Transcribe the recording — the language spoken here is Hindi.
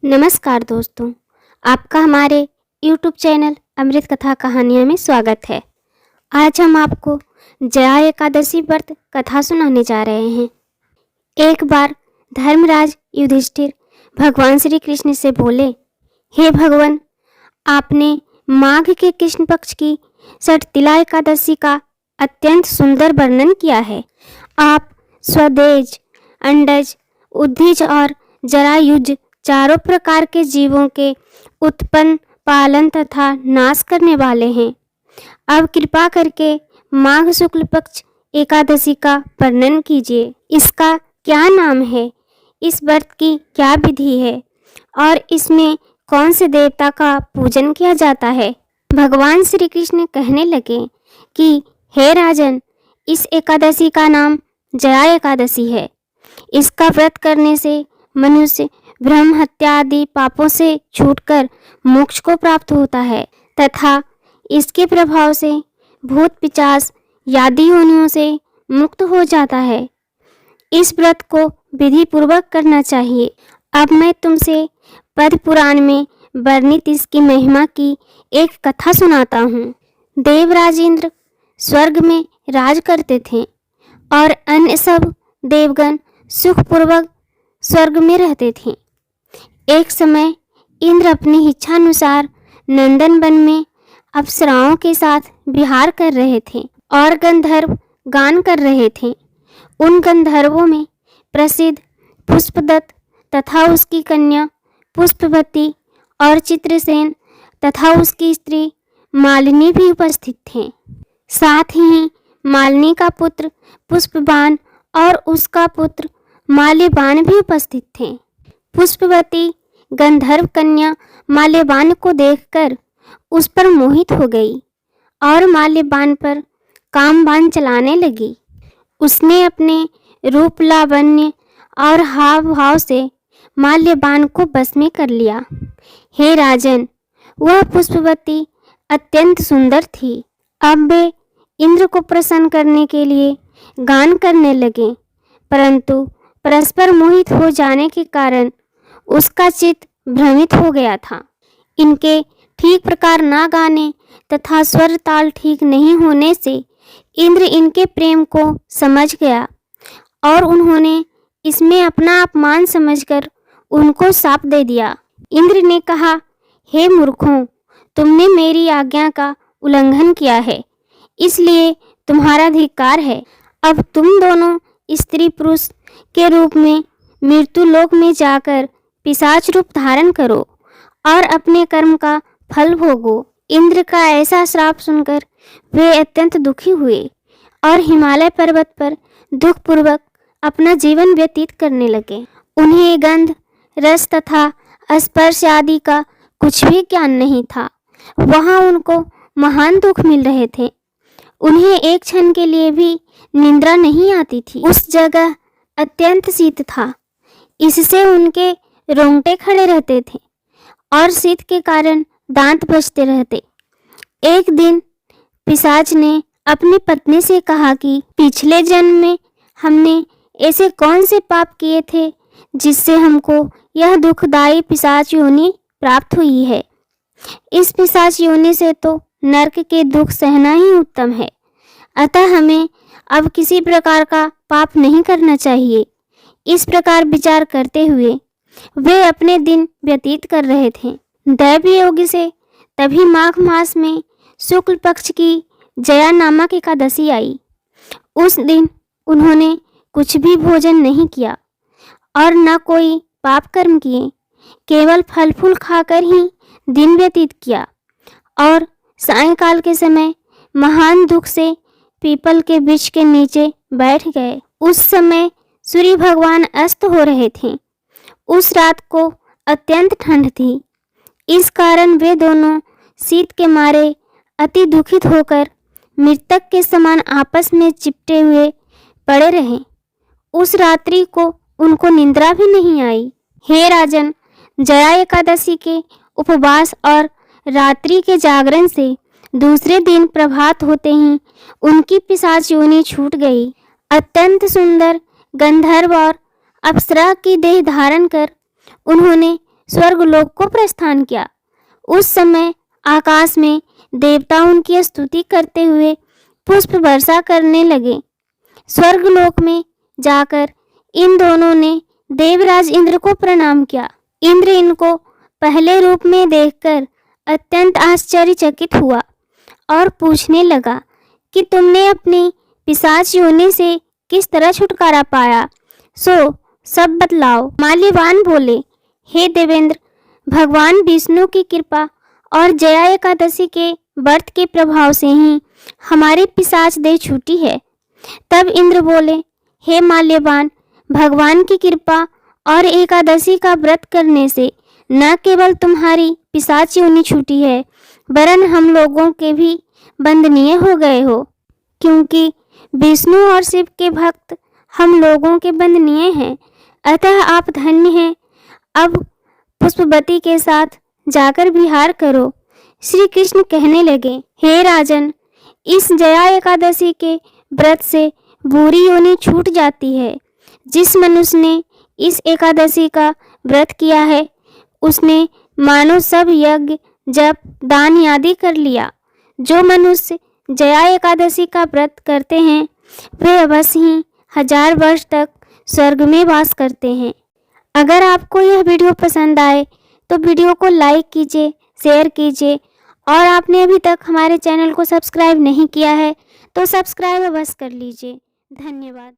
नमस्कार दोस्तों, आपका हमारे YouTube चैनल अमृत कथा कहानियाँ में स्वागत है। आज हम आपको जया एकादशी व्रत कथा सुनाने जा रहे हैं। एक बार धर्मराज युधिष्ठिर भगवान श्री कृष्ण से बोले, हे भगवान, आपने माघ के कृष्ण पक्ष की षटतिला एकादशी का अत्यंत सुंदर वर्णन किया है। आप स्वदेज, अंडज, उद्भिज और जरायुज चारों प्रकार के जीवों के उत्पन्न, पालन तथा नाश करने वाले हैं। अब कृपा करके माघ शुक्ल पक्ष एकादशी का वर्णन कीजिए। इसका क्या नाम है, इस व्रत की क्या विधि है और इसमें कौन से देवता का पूजन किया जाता है। भगवान श्री कृष्ण कहने लगे कि हे राजन, इस एकादशी का नाम जया एकादशी है। इसका व्रत करने से मनुष्य ब्रह्म हत्या आदि पापों से छूटकर मोक्ष को प्राप्त होता है तथा इसके प्रभाव से भूत पिशाच आदि योनियों से मुक्त हो जाता है। इस व्रत को विधि पूर्वक करना चाहिए। अब मैं तुमसे पद्म पुराण में वर्णित इसकी महिमा की एक कथा सुनाता हूँ। देवराज इंद्र स्वर्ग में राज करते थे और अन्य सब देवगण सुखपूर्वक स्वर्ग में रहते थे। एक समय इंद्र अपनी इच्छानुसार नंदन वन में अप्सराओं के साथ विहार कर रहे थे और गंधर्व गान कर रहे थे। उन गंधर्वों में प्रसिद्ध पुष्पदत्त तथा उसकी कन्या पुष्पवती और चित्रसेन तथा उसकी स्त्री मालिनी भी उपस्थित थे। साथ ही मालिनी का पुत्र पुष्पबाण और उसका पुत्र माल्यबान भी उपस्थित थे। पुष्पवती गंधर्व कन्या माल्यबान को देखकर उस पर मोहित हो गई और माल्यबान पर कामबाण चलाने लगी। उसने अपने रूप, लावण्य और हाव भाव से माल्यबान को बस में कर लिया। हे राजन, वह पुष्पवती अत्यंत सुंदर थी। अब वे इंद्र को प्रसन्न करने के लिए गान करने लगे, परंतु परस्पर मोहित हो जाने के कारण उसका चित्त भ्रमित हो गया था। इनके ठीक प्रकार ना गाने तथा स्वर ताल ठीक नहीं होने से इंद्र इनके प्रेम को समझ गया और उन्होंने इसमें अपना अपमान समझकर उनको शाप दे दिया। इंद्र ने कहा, हे मूर्खों, तुमने मेरी आज्ञा का उल्लंघन किया है, इसलिए तुम्हारा धिक्कार है। अब तुम दोनों स्त्री पुरुष के रूप में मृत्यु लोक में जाकर पिशाच रूप धारण करो और अपने कर्म का फल भोगो। इंद्र का ऐसा श्राप सुनकर वे अत्यंत दुखी हुए और हिमालय पर्वत पर दुखपूर्वक अपना जीवन व्यतीत करने लगे। उन्हें गंध, रस तथा स्पर्श आदि का कुछ भी ज्ञान नहीं था। वहाँ उनको महान दुख मिल रहे थे। उन्हें एक क्षण के लिए भी निद्रा नहीं आती थी। उस जगह अत्यंत शीत था, इससे उनके रोंगटे खड़े रहते थे और शीत के कारण दांत बजते रहते। एक दिन पिशाच ने अपनी पत्नी से कहा कि पिछले जन्म में हमने ऐसे कौन से पाप किए थे जिससे हमको यह दुखदायी पिशाच योनि प्राप्त हुई है। इस पिशाच योनि से तो नरक के दुख सहना ही उत्तम है, अतः हमें अब किसी प्रकार का पाप नहीं करना चाहिए। इस प्रकार विचार करते हुए वे अपने दिन व्यतीत कर रहे थे। दैव योग से तभी माघ मास में शुक्ल पक्ष की जया नामक एकादशी आई। उस दिन उन्होंने कुछ भी भोजन नहीं किया और न कोई पाप कर्म किए, केवल फल फूल खाकर ही दिन व्यतीत किया और सायंकाल के समय महान दुख से पीपल के वृक्ष के नीचे बैठ गए। उस समय सूर्य भगवान अस्त हो रहे थे। उस रात को अत्यंत ठंड थी, इस कारण वे दोनों शीत के मारे अति दुखित होकर मृतक के समान आपस में चिपटे हुए पड़े रहे। उस रात्रि को उनको निद्रा भी नहीं आई। हे राजन, जया एकादशी के उपवास और रात्रि के जागरण से दूसरे दिन प्रभात होते ही उनकी पिशाच योनि छूट गई। अत्यंत सुंदर गंधर्व और अप्सरा की देह धारण कर उन्होंने स्वर्गलोक को प्रस्थान किया। उस समय आकाश में देवता उनकी स्तुति करते हुए पुष्प वर्षा करने लगे। स्वर्गलोक में जाकर इन दोनों ने देवराज इंद्र को प्रणाम किया। इंद्र इनको पहले रूप में देखकर अत्यंत आश्चर्यचकित हुआ और पूछने लगा कि तुमने अपनी पिशाच योनि से किस तरह छुटकारा पाया, सो सब बतलाओ। माल्यवान बोले, हे देवेंद्र, भगवान विष्णु की कृपा और जया एकादशी के व्रत के प्रभाव से ही हमारी पिशाच देह छूटी है। तब इंद्र बोले, हे माल्यवान, भगवान की कृपा और एकादशी का व्रत करने से न केवल तुम्हारी पिशाच योनि छूटी है, वरन हम लोगों के भी बंधनीय हो गए हो, क्योंकि विष्णु और शिव के भक्त हम लोगों के बंधनीय हैं। अतः आप धन्य हैं। अब पुष्पवती के साथ जाकर विहार करो। श्री कृष्ण कहने लगे, हे राजन, इस जया एकादशी के व्रत से बुरी योनि छूट जाती है। जिस मनुष्य ने इस एकादशी का व्रत किया है, उसने मानो सब यज्ञ, जप, दान आदि कर लिया। जो मनुष्य जया एकादशी का व्रत करते हैं, वे अवश्य ही 1000 वर्ष तक स्वर्ग में वास करते हैं। अगर आपको यह वीडियो पसंद आए तो वीडियो को लाइक कीजिए, शेयर कीजिए, और आपने अभी तक हमारे चैनल को सब्सक्राइब नहीं किया है तो सब्सक्राइब अवश्य कर लीजिए। धन्यवाद।